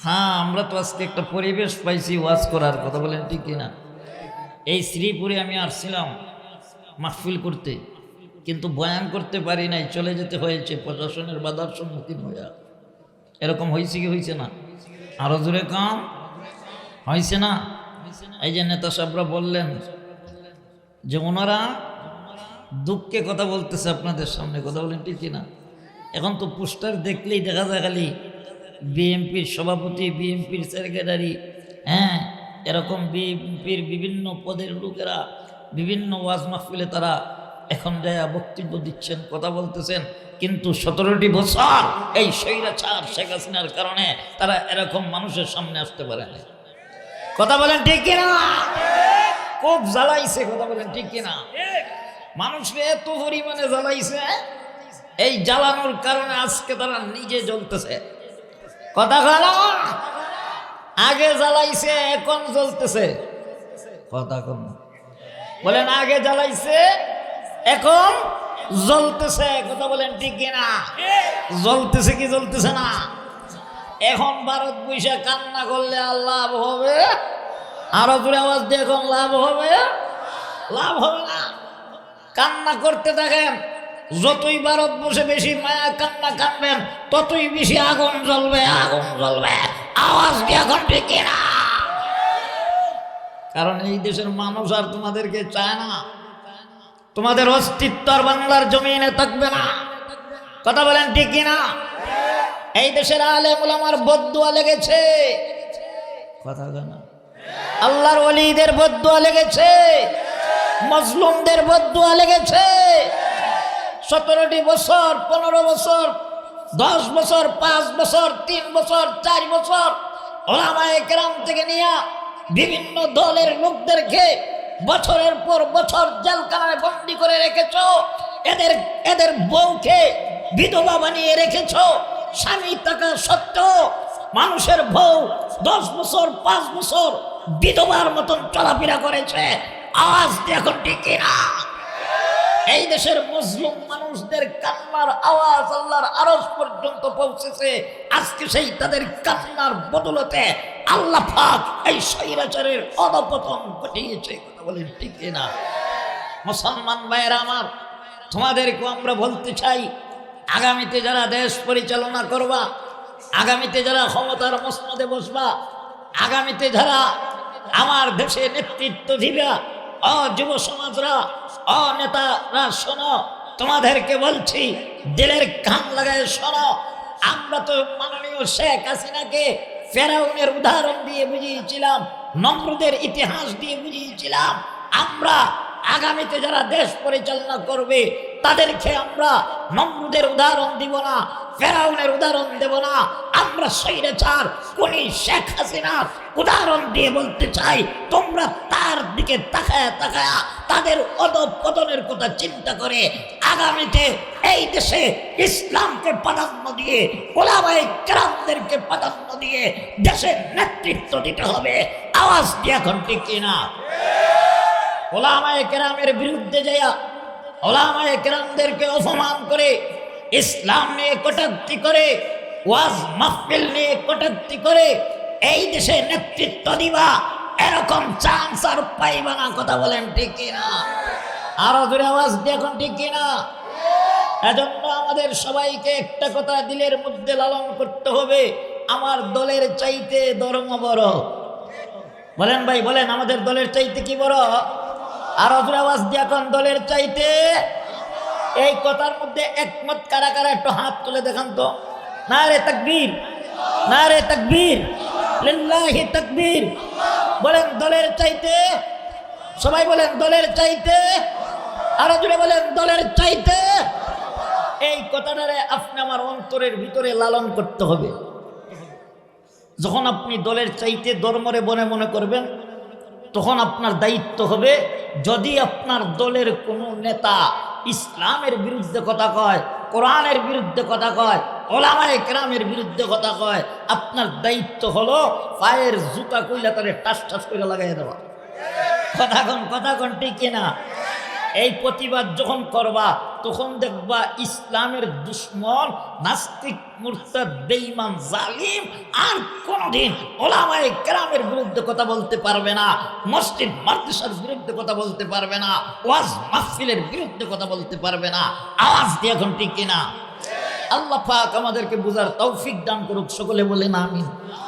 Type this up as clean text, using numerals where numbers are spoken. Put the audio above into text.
হ্যাঁ, আমরা তো আজকে একটা পরিবেশ পাইছি ওয়াজ করার, কথা বলেন ঠিক কিনা? এই শ্রীপুরে আমি আসছিলাম মাহফিল করতে, কিন্তু বয়ান করতে পারি নাই, চলে যেতে হয়েছে প্রশাসনের বাধার সম্মুখীন হইয়া। এরকম হয়েছে কি হয়েছে না? আরো জোরে কম হয়েছে না? এই যে নেতা সাহেবরা বললেন যে ওনারা দুঃখে কথা বলতেছে আপনাদের সামনে, কথা বলেন ঠিক কিনা? এখন তো পোস্টার দেখলেই দেখা যায় খালি বিএনপির সভাপতি, বিএনপির সেক্রেটারি, হ্যাঁ, এরকম বিএনপির বিভিন্ন পদের লোকেরা বিভিন্ন ওয়াজ মাহফিলে তারা এখন যায় বক্তব্য দিচ্ছেন, কথা বলতেছেন, কিন্তু 17টি বছর এই স্বৈরাচার শেখ হাসিনার কারণে তারা এরকম মানুষের সামনে আসতে পারে না। কথা বলেন ঠিক কিনা? খুব জ্বালাইছে, কথা বলেন ঠিক কিনা? মানুষকে এত পরিমাণে জ্বালাইছে, এই জ্বালানোর কারণে আজকে তারা নিজে জ্বলতেছে। কথা বলা, আগে জ্বালাইছে এখন জ্বলতেছে। কথা কম বলেন, আগে জ্বালাইছে এখন জ্বলতেছে। কথা বলেন ঠিক কিনা? জ্বলতেছে কি জ্বলতেছে না? এখন ভারত বৈশা কান্না করলে আর লাভ হবে? আরো জোরে আওয়াজ দিয়ে এখন লাভ হবে? লাভ হবে না। কান্না করতে থাকেন, যতই ভারত বসে বেশি মায়া কান্না কানবেন ততই বেশি আগুন জ্বলবে, আগুন জ্বলবে। আওয়াজ দিয়ে এখন ঠিক কিনা? কারণ এই দেশের মানুষ আর তোমাদেরকে চায় না, তোমাদের অস্তিত্ব আর বাংলার জমিনে থাকবে না। কথা বলেন ঠিক কিনা? এই দেশের আলেম ওলামার বদদুয়া লেগেছে, কথা জানা, আল্লাহর ওলিদের বদদুয়া লেগেছে, মজলুমদের বদদুয়া লেগেছে। 17টি বছর, 15 বছর, 10 বছর, 5 বছর, 3 বছর, 4 বছর ওলামায়ে কেরাম থেকে নিয়ে বিভিন্ন দলের লোকদেরকে বছরের পর বছর জেলখানায় বন্দী করে রেখেছ। এদের বউকে বিধবা বানিয়ে রেখেছ। স্বামী থাকা সত্ত্বেও মানুষের বউ 10 বছর 5 বছর বিধবার মতন চলাফেরা করেছে। আওয়াজ দিয়ে এখন ঠিক কিনা? এই দেশের মুসলিম মানুষদের কান্নার আওয়াজ আল্লাহর আরশ পর্যন্ত পৌঁছেছে। আজকে সেই তাদের কান্নার বদলতে আল্লাহ পাক এই স্বৈরাচারের অধঃপতন ঘটিয়েছে। কথা বলেন ঠিক কিনা? মুসলমান ভাইয়েরা আমার, তোমাদেরকে আমরা বলতে চাই, আগামীতে যারা দেশ পরিচালনা করবা, আগামীতে যারা ক্ষমতার মসনদে বসবা, আগামীতে যারা আমার দেশে নেতৃত্ব দিবা, যুব সমাজরা, নেতারা, শোনো, তোমাদেরকে বলছি, দিলের কান লাগায় শোনো। আমরা তো মাননীয় শেখ হাসিনাকে ফেরাউনের উদাহরণ দিয়ে বুঝিয়েছিলাম, নমরুদের ইতিহাস দিয়ে বুঝিয়েছিলাম। আমরা আগামীতে যারা দেশ পরিচালনা করবে তাদেরকে আমরা নমরুদের উদাহরণ দিব না, ফেরাউনের উদাহরণ দেব না। আমরা স্বৈরাচার খুনি শেখ হাসিনার উদাহরণ দিয়ে বলতে চাই, তোমরা তার দিকে তাকায়া তাকায়া তাদের অধঃপতনের কথা চিন্তা করে আগামীতে এই দেশে ইসলামকে প্রাধান্য দিয়ে, ওলামায়ে কেরামদেরকে প্রাধান্য দিয়ে দেশের নেতৃত্ব দিতে হবে। আওয়াজ দিয়ে এখন ঠিক কিনা? ওলামায়ে কেরামের বিরুদ্ধে যাইয়া ওলামায়ে কেরামদেরকে অপমান করে, ইসলাম নিয়ে কটাক্তি করে, ওয়াজ মাহফিল নিয়ে কটাক্তি করে এই দেশে নেতৃত্ব দিবা, এরকম চান্স আর পাইবা না। কথা বলেন ঠিক কিনা? আরো জোরে আওয়াজ দিয়ে এখন ঠিক কিনা? এজন্য আমাদের সবাইকে একটা কথা দিলের মধ্যে লালন করতে হবে, আমার দলের চাইতে ধর্ম বড়। বলেন ভাই, বলেন, আমাদের দলের চাইতে কি বড়? আরো জোরে আওয়াজ দিয়ে এখন দলের চাইতে। এই কথার মধ্যে একমত কারা কারা একটু হাত তুলে দেখান তো। নারে তাকবীর, নারে তাকবীর, লিল্লাহি তাকবীর। বলেন দলের চাইতে, সবাই বলেন দলের চাইতে, আরো জোরে বলেন দলের চাইতে। এই কথাটারে আপনি আমার অন্তরের ভিতরে লালন করতে হবে। যখন আপনি দলের চাইতে ধর্মরে মনে করবেন, তখন আপনার দায়িত্ব হবে, যদি আপনার দলের কোনো নেতা ইসলামের বিরুদ্ধে কথা কয়, কোরআনের বিরুদ্ধে কথা কয়, ওলামায়ে কেরামের বিরুদ্ধে কথা কয়, আপনার দায়িত্ব হলো পায়ের জুতা কইলা তারে টাস টাস করে লাগাই দেওয়া। কথা কন ঠিক কিনা? এই প্রতিবাদ যখন করবা তখন দেখবা ইসলামের দুশ্মন, নাস্তিক, মুরতাদ, বেঈমান, জালিম আর কোনদিন ওলামায়ে কেরামের বিরুদ্ধে কথা বলতে পারবে না, মসজিদ মাদ্রাসার বিরুদ্ধে কথা বলতে পারবে না, ওয়াজ মাহফিলের বিরুদ্ধে কথা বলতে পারবে না। আওয়াজ দিয়ে এখন ঠিক কিনা? আল্লাহ পাক আমাদেরকে বুঝার তৌফিক দান করুক, সকলে বলেন আমিন।